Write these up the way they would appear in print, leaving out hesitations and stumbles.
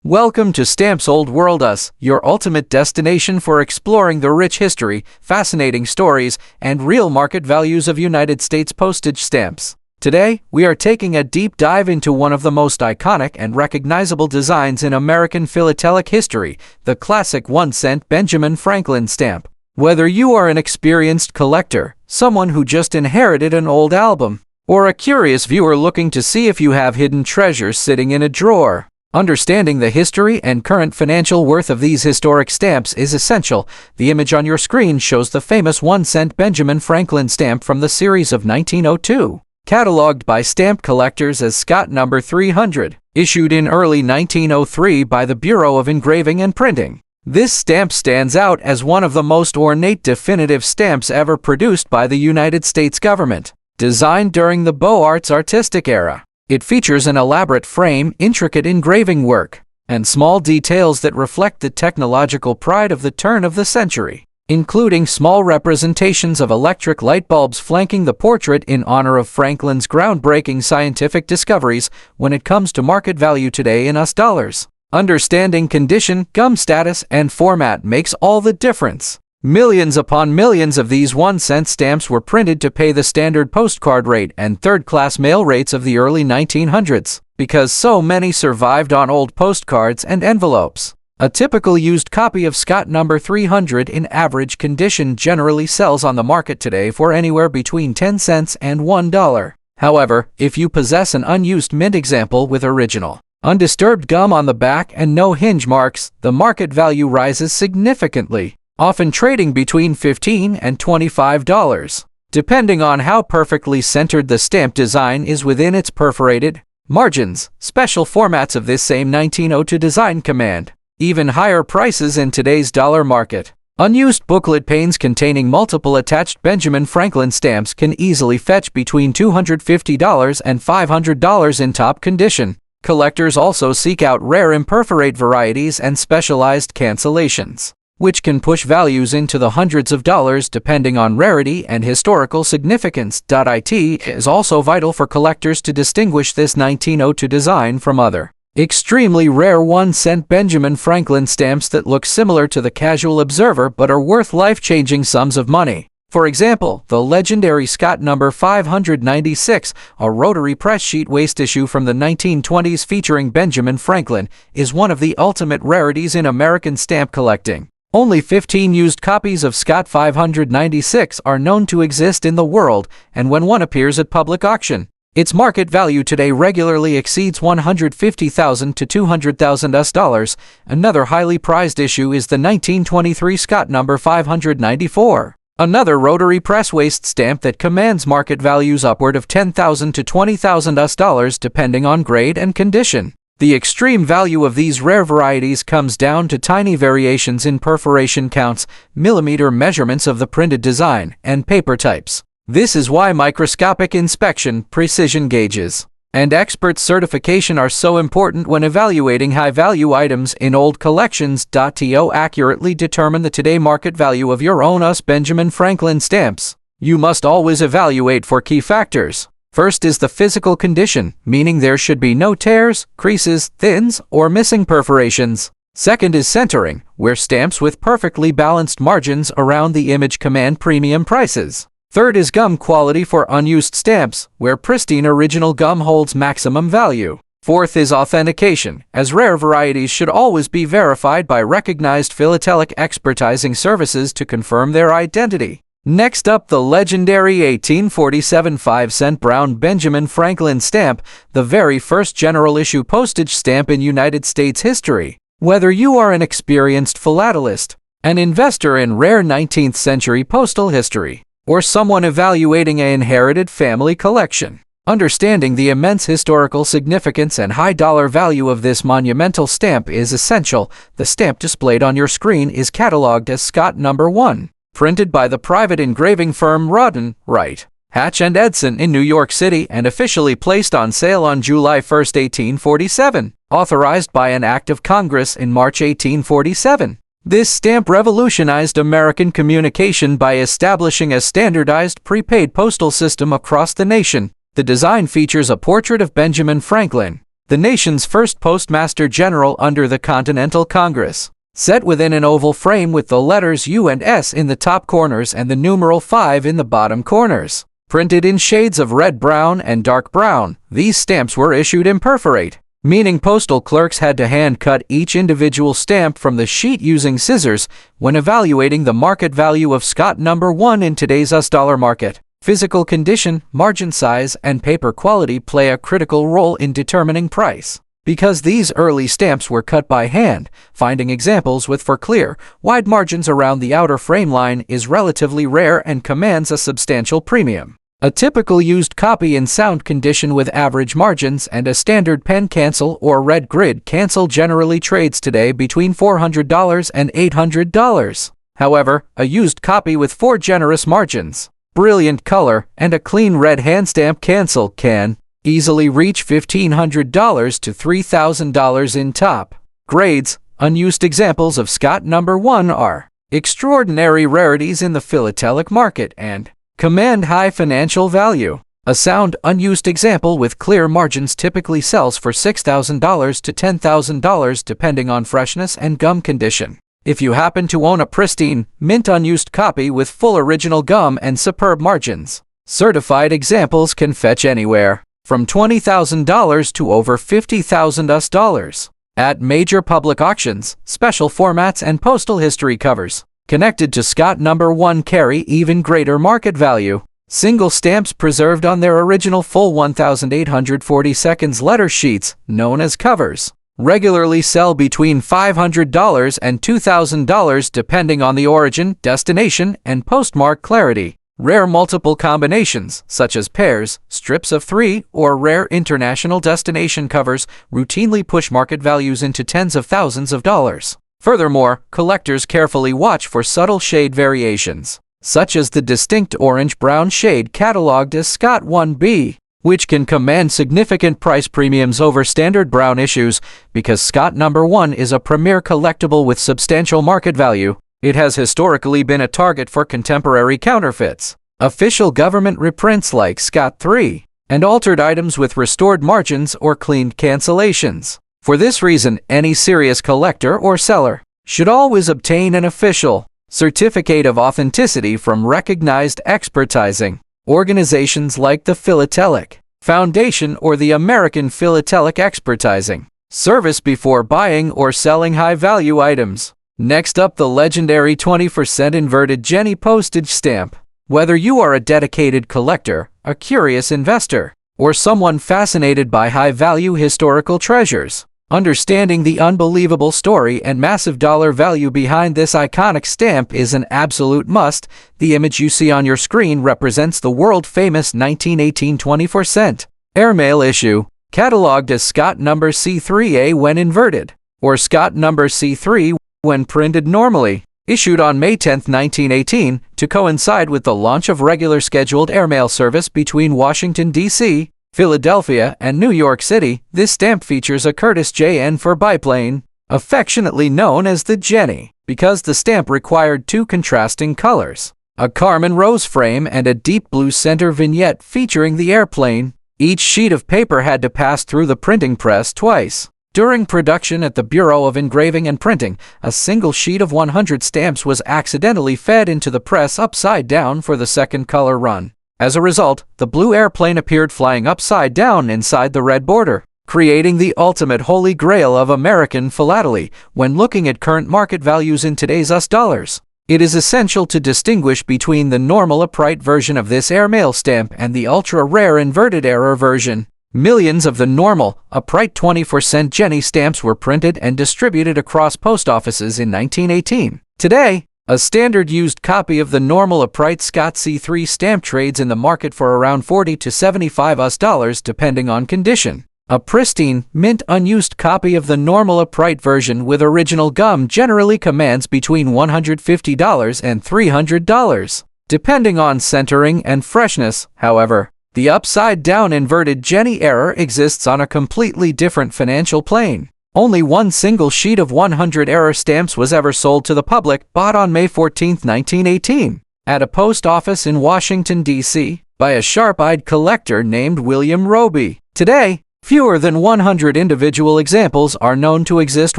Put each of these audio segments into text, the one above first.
Welcome to Stamps Old World Us, your ultimate destination for exploring the rich history, fascinating stories, and real market values of United States postage stamps. Today, we are taking a deep dive into one of the most iconic and recognizable designs in American philatelic history, the classic 1-cent Benjamin Franklin stamp. Whether you are an experienced collector, someone who just inherited an old album, or a curious viewer looking to see if you have hidden treasures sitting in a drawer, understanding the history and current financial worth of these historic stamps is essential. The image on your screen shows the famous 1-cent Benjamin Franklin stamp from the series of 1902, cataloged by stamp collectors as Scott No. 300, issued in early 1903 by the Bureau of Engraving and Printing. This stamp stands out as one of the most ornate definitive stamps ever produced by the United States government. Designed during the Beaux Arts artistic era, it features an elaborate frame, intricate engraving work, and small details that reflect the technological pride of the turn of the century, including small representations of electric light bulbs flanking the portrait in honor of Franklin's groundbreaking scientific discoveries. When it comes to market value today in US dollars, understanding condition, gum status, and format makes all the difference. Millions upon millions of these 1-cent stamps were printed to pay the standard postcard rate and third-class mail rates of the early 1900s, because so many survived on old postcards and envelopes. A typical used copy of Scott No. 300 in average condition generally sells on the market today for anywhere between 10 cents and $1. However, if you possess an unused mint example with original, undisturbed gum on the back and no hinge marks, the market value rises significantly, often trading between $15 and $25, depending on how perfectly centered the stamp design is within its perforated margins. Special formats of this same 1902 design command even higher prices in today's dollar market. Unused booklet panes containing multiple attached Benjamin Franklin stamps can easily fetch between $250 and $500 in top condition. Collectors also seek out rare imperforate varieties and specialized cancellations, which can push values into the hundreds of dollars depending on rarity and historical significance. It is also vital for collectors to distinguish this 1902 design from other, extremely rare 1-cent Benjamin Franklin stamps that look similar to the casual observer but are worth life-changing sums of money. For example, the legendary Scott No. 596, a rotary press sheet waste issue from the 1920s featuring Benjamin Franklin, is one of the ultimate rarities in American stamp collecting. Only 15 used copies of Scott 596 are known to exist in the world, and when one appears at public auction, its market value today regularly exceeds $150,000 to $200,000. Another highly prized issue is the 1923 Scott No. 594, another rotary press waste stamp that commands market values upward of $10,000 to $20,000 depending on grade and condition. The extreme value of these rare varieties comes down to tiny variations in perforation counts, millimeter measurements of the printed design, and paper types. This is why microscopic inspection, precision gauges, and expert certification are so important when evaluating high-value items in old collections. To accurately determine the today market value of your own US Benjamin Franklin stamps, you must always evaluate for key factors. First is the physical condition, meaning there should be no tears, creases, thins, or missing perforations. Second is centering, where stamps with perfectly balanced margins around the image command premium prices. Third is gum quality for unused stamps, where pristine original gum holds maximum value. Fourth is authentication, as rare varieties should always be verified by recognized philatelic expertising services to confirm their identity. Next up, the legendary 1847 5-cent brown Benjamin Franklin stamp, the very first general issue postage stamp in United States history. Whether you are an experienced philatelist, an investor in rare 19th century postal history, or someone evaluating an inherited family collection, understanding the immense historical significance and high dollar value of this monumental stamp is essential. The stamp displayed on your screen is cataloged as Scott No. 1. Printed by the private engraving firm Rodden, Wright, Hatch and Edson in New York City and officially placed on sale on July 1, 1847, authorized by an act of Congress in March 1847. This stamp revolutionized American communication by establishing a standardized prepaid postal system across the nation. The design features a portrait of Benjamin Franklin, the nation's first postmaster general under the Continental Congress. Set within an oval frame with the letters U and S in the top corners and the numeral 5 in the bottom corners. Printed in shades of red brown and dark brown, these stamps were issued in perforate, meaning postal clerks had to hand-cut each individual stamp from the sheet using scissors when evaluating the market value of Scott No. 1 in today's US dollar market. Physical condition, margin size, and paper quality play a critical role in determining price. Because these early stamps were cut by hand, finding examples with for clear, wide margins around the outer frame line is relatively rare and commands a substantial premium. A typical used copy in sound condition with average margins and a standard pen cancel or red grid cancel generally trades today between $400 and $800. However, a used copy with 4 generous margins, brilliant color, and a clean red hand stamp cancel can easily reach $1,500 to $3,000 in top grades. Unused examples of Scott No. 1 are extraordinary rarities in the philatelic market and command high financial value. A sound, unused example with clear margins typically sells for $6,000 to $10,000 depending on freshness and gum condition. If you happen to own a pristine, mint unused copy with full original gum and superb margins, certified examples can fetch anywhere from $20,000 to over $50,000 US. At major public auctions, special formats and postal history covers connected to Scott No. 1 carry even greater market value. Single stamps preserved on their original full 1,840 seconds letter sheets, known as covers, regularly sell between $500 and $2,000 depending on the origin, destination, and postmark clarity. Rare multiple combinations, such as pairs, strips of 3, or rare international destination covers, routinely push market values into tens of thousands of dollars. Furthermore, collectors carefully watch for subtle shade variations, such as the distinct orange-brown shade cataloged as Scott 1B, which can command significant price premiums over standard brown issues. Because Scott No. 1 is a premier collectible with substantial market value, it has historically been a target for contemporary counterfeits, official government reprints like Scott 3, and altered items with restored margins or cleaned cancellations. For this reason, any serious collector or seller should always obtain an official certificate of authenticity from recognized expertising organizations like the Philatelic Foundation or the American Philatelic Expertising Service before buying or selling high-value items. Next up, the legendary 20% inverted Jenny postage stamp. Whether you are a dedicated collector, a curious investor, or someone fascinated by high-value historical treasures, understanding the unbelievable story and massive dollar value behind this iconic stamp is an absolute must. The image you see on your screen represents the world-famous 1918 20% airmail issue, cataloged as Scott No. C3A when inverted, or Scott No. C3 when printed normally, issued on May 10, 1918, to coincide with the launch of regular scheduled airmail service between Washington, D.C., Philadelphia, and New York City. This stamp features a Curtis JN for biplane, affectionately known as the Jenny, because the stamp required 2 contrasting colors, a Carmen rose frame and a deep blue center vignette featuring the airplane. Each sheet of paper had to pass through the printing press twice. During production at the Bureau of Engraving and Printing, a single sheet of 100 stamps was accidentally fed into the press upside down for the second color run. As a result, the blue airplane appeared flying upside down inside the red border, creating the ultimate holy grail of American philately. When looking at current market values in today's US dollars, it is essential to distinguish between the normal upright version of this airmail stamp and the ultra-rare inverted error version. Millions of the normal, upright 20% Jenny stamps were printed and distributed across post offices in 1918. Today, a standard used copy of the normal upright Scott C3 stamp trades in the market for around $40 to $75 depending on condition. A pristine, mint unused copy of the normal upright version with original gum generally commands between $150 and $300, depending on centering and freshness. However, the upside-down inverted Jenny error exists on a completely different financial plane. Only one single sheet of 100 error stamps was ever sold to the public, bought on May 14, 1918, at a post office in Washington, D.C., by a sharp-eyed collector named William Roby. Today, Fewer than 100 individual examples are known to exist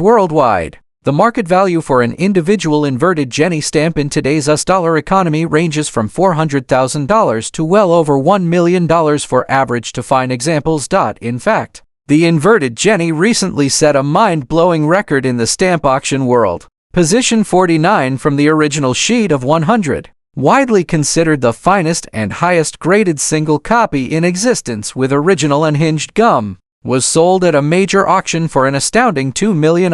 worldwide. The market value for an individual inverted Jenny stamp in today's US dollar economy ranges from $400,000 to well over $1 million for average to fine examples. In fact, the inverted Jenny recently set a mind-blowing record in the stamp auction world. Position 49 from the original sheet of 100. Widely considered the finest and highest graded single copy in existence with original unhinged gum, was sold at a major auction for an astounding $2 million.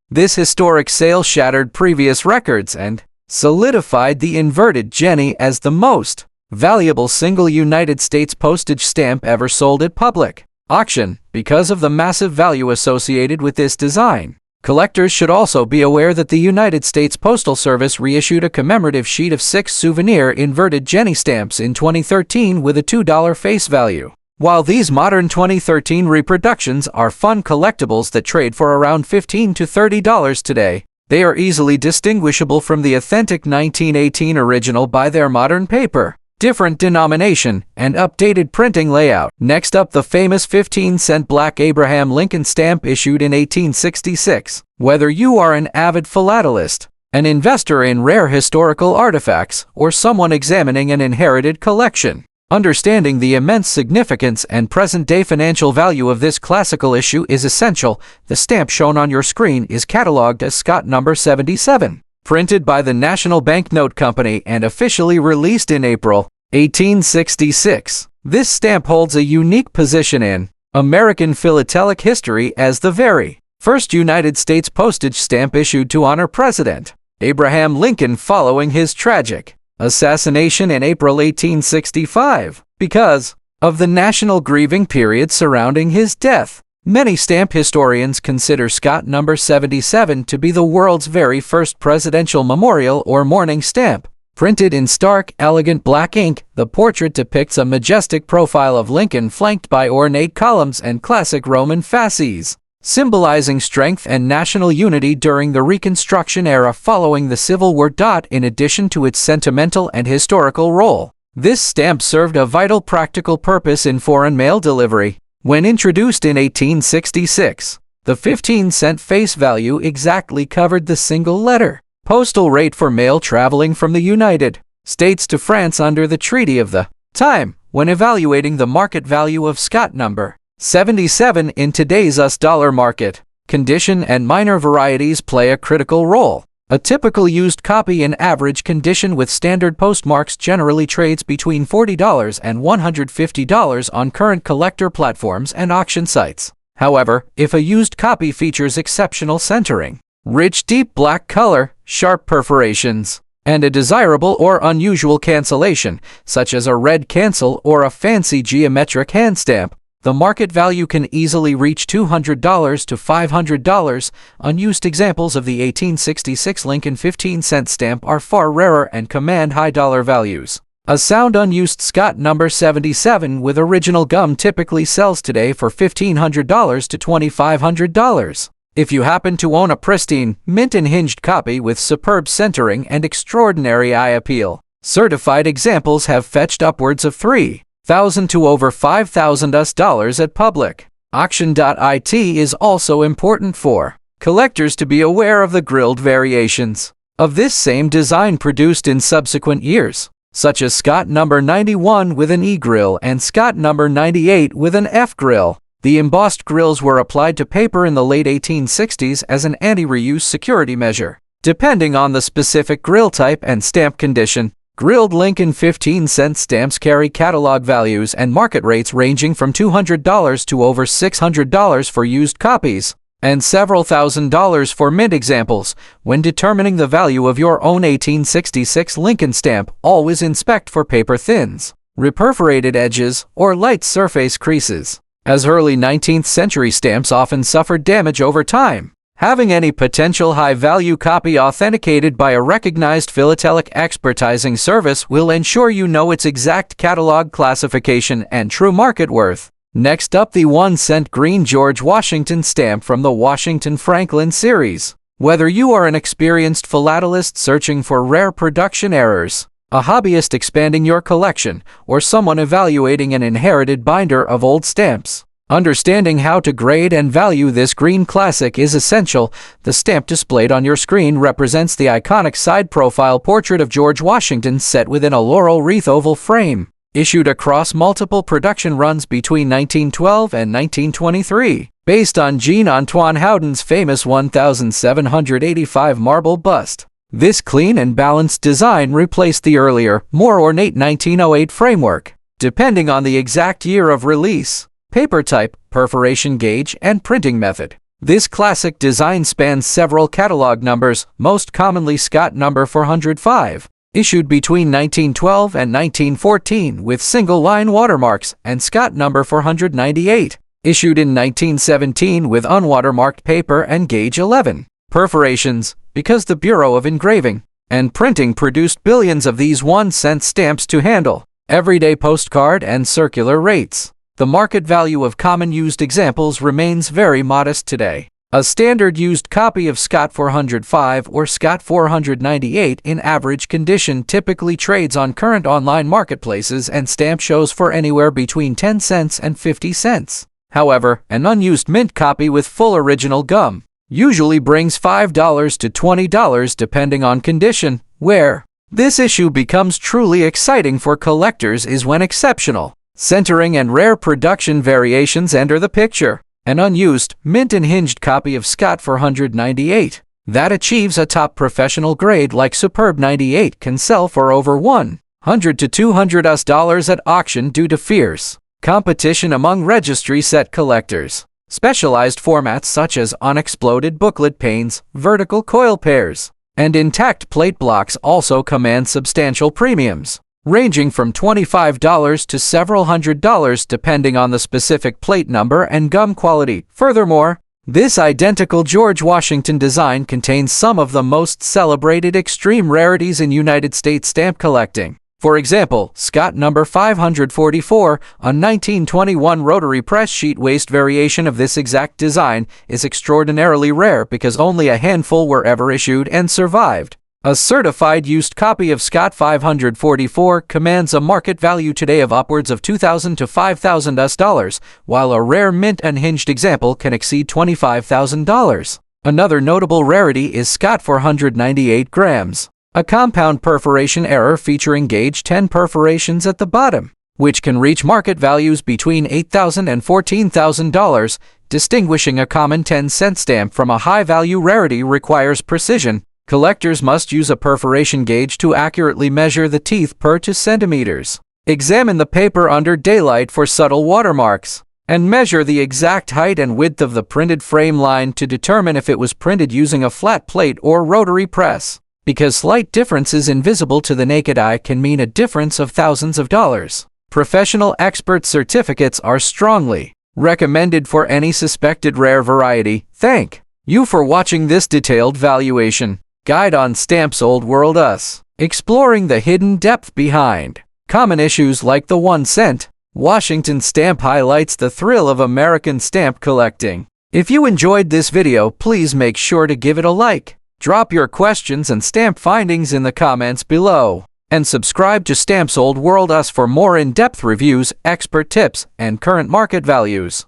This historic sale shattered previous records and solidified the inverted Jenny as the most valuable single United States postage stamp ever sold at public auction because of the massive value associated with this design. Collectors should also be aware that the United States Postal Service reissued a commemorative sheet of 6 souvenir inverted Jenny stamps in 2013 with a $2 face value. While these modern 2013 reproductions are fun collectibles that trade for around $15 to $30 today, they are easily distinguishable from the authentic 1918 original by their modern paper, different denomination, and updated printing layout. Next up, the famous 15-cent black Abraham Lincoln stamp issued in 1866. Whether you are an avid philatelist, an investor in rare historical artifacts, or someone examining an inherited collection, understanding the immense significance and present-day financial value of this classical issue is essential. The stamp shown on your screen is cataloged as Scott number 77. Printed by the National Banknote Company and officially released in April 1866. This stamp holds a unique position in American philatelic history as the very first United States postage stamp issued to honor President Abraham Lincoln following his tragic assassination in April 1865. Because of the national grieving period surrounding his death, many stamp historians consider Scott number 77 to be the world's very first presidential memorial or mourning stamp. Printed in stark, elegant black ink, the portrait depicts a majestic profile of Lincoln flanked by ornate columns and classic Roman fasces, symbolizing strength and national unity during the Reconstruction era following the Civil War. In addition to its sentimental and historical role, this stamp served a vital practical purpose in foreign mail delivery. When introduced in 1866, the 15-cent face value exactly covered the single letter postal rate for mail traveling from the United States to France under the Treaty of the time. When evaluating the market value of Scott number 77 in today's US dollar market, condition and minor varieties play a critical role. A typical used copy in average condition with standard postmarks generally trades between $40 and $150 on current collector platforms and auction sites. However, if a used copy features exceptional centering, rich deep black color, sharp perforations, and a desirable or unusual cancellation, such as a red cancel or a fancy geometric hand stamp, the market value can easily reach $200 to $500. Unused examples of the 1866 Lincoln 15-cent stamp are far rarer and command high dollar values. A sound unused Scott number 77 with original gum typically sells today for $1,500 to $2,500. If you happen to own a pristine, mint-and-hinged copy with superb centering and extraordinary eye appeal, certified examples have fetched upwards of $3,000 to over $5,000 at public auction. It is also important for collectors to be aware of the grilled variations of this same design produced in subsequent years, such as Scott number 91 with an E grill and Scott number 98 with an F grill. The embossed grills were applied to paper in the late 1860s as an anti-reuse security measure. Depending on the specific grill type and stamp condition, grilled Lincoln 15-cent stamps carry catalog values and market rates ranging from $200 to over $600 for used copies, and several $1,000s for mint examples. When determining the value of your own 1866 Lincoln stamp, always inspect for paper thins, reperforated edges, or light surface creases, as early 19th century stamps often suffered damage over time. Having any potential high-value copy authenticated by a recognized philatelic expertising service will ensure you know its exact catalog classification and true market worth. Next up, the 1-cent green George Washington stamp from the Washington Franklin series. Whether you are an experienced philatelist searching for rare production errors, a hobbyist expanding your collection, or someone evaluating an inherited binder of old stamps, Understanding how to grade and value this green classic is essential. The stamp displayed on your screen represents the iconic side profile portrait of George Washington set within a laurel wreath oval frame, issued across multiple production runs between 1912 and 1923, based on Jean-Antoine Houdon's famous 1785 marble bust. This clean and balanced design replaced the earlier, more ornate 1908 framework, depending on the exact year of release, paper type, perforation gauge, and printing method. This classic design spans several catalog numbers, most commonly Scott number 405, issued between 1912 and 1914 with single-line watermarks, and Scott number 498, issued in 1917 with unwatermarked paper and gauge 11. Perforations, because the Bureau of Engraving and Printing produced billions of these 1-cent stamps to handle everyday postcard and circular rates. The market value of common used examples remains very modest today. A standard used copy of Scott 405 or Scott 498 in average condition typically trades on current online marketplaces and stamp shows for anywhere between 10 cents and 50 cents. However, an unused mint copy with full original gum usually brings $5 to $20 depending on condition. Where this issue becomes truly exciting for collectors is when exceptional centering and rare production variations enter the picture. An unused, mint-and-hinged copy of Scott 498 that achieves a top professional grade like Superb 98 can sell for over $100 to $200 at auction due to fierce competition among registry set collectors. Specialized formats such as unexploded booklet panes, vertical coil pairs, and intact plate blocks also command substantial premiums, ranging from $25 to several $100s depending on the specific plate number and gum quality. Furthermore, this identical George Washington design contains some of the most celebrated extreme rarities in United States stamp collecting. For example, Scott number 544, a 1921 rotary press sheet waist variation of this exact design, is extraordinarily rare because only a handful were ever issued and survived. A certified used copy of Scott 544 commands a market value today of upwards of $2,000 to $5,000, while a rare mint-unhinged example can exceed $25,000. Another notable rarity is Scott 498 grams, a compound perforation error featuring gauge 10 perforations at the bottom, which can reach market values between $8,000 and $14,000. Distinguishing a common 10-cent stamp from a high-value rarity requires precision. Collectors must use a perforation gauge to accurately measure the teeth per 2 centimeters. Examine the paper under daylight for subtle watermarks, and measure the exact height and width of the printed frame line to determine if it was printed using a flat plate or rotary press, because slight differences invisible to the naked eye can mean a difference of thousands of dollars. Professional expert certificates are strongly recommended for any suspected rare variety. Thank you for watching this detailed valuation guide on Stamps Old World Us, exploring the hidden depth behind common issues like the 1-cent Washington stamp highlights the thrill of American stamp collecting. If you enjoyed this video, please make sure to give it a like, drop your questions and stamp findings in the comments below, and subscribe to Stamps Old World Us for more in-depth reviews, expert tips, and current market values.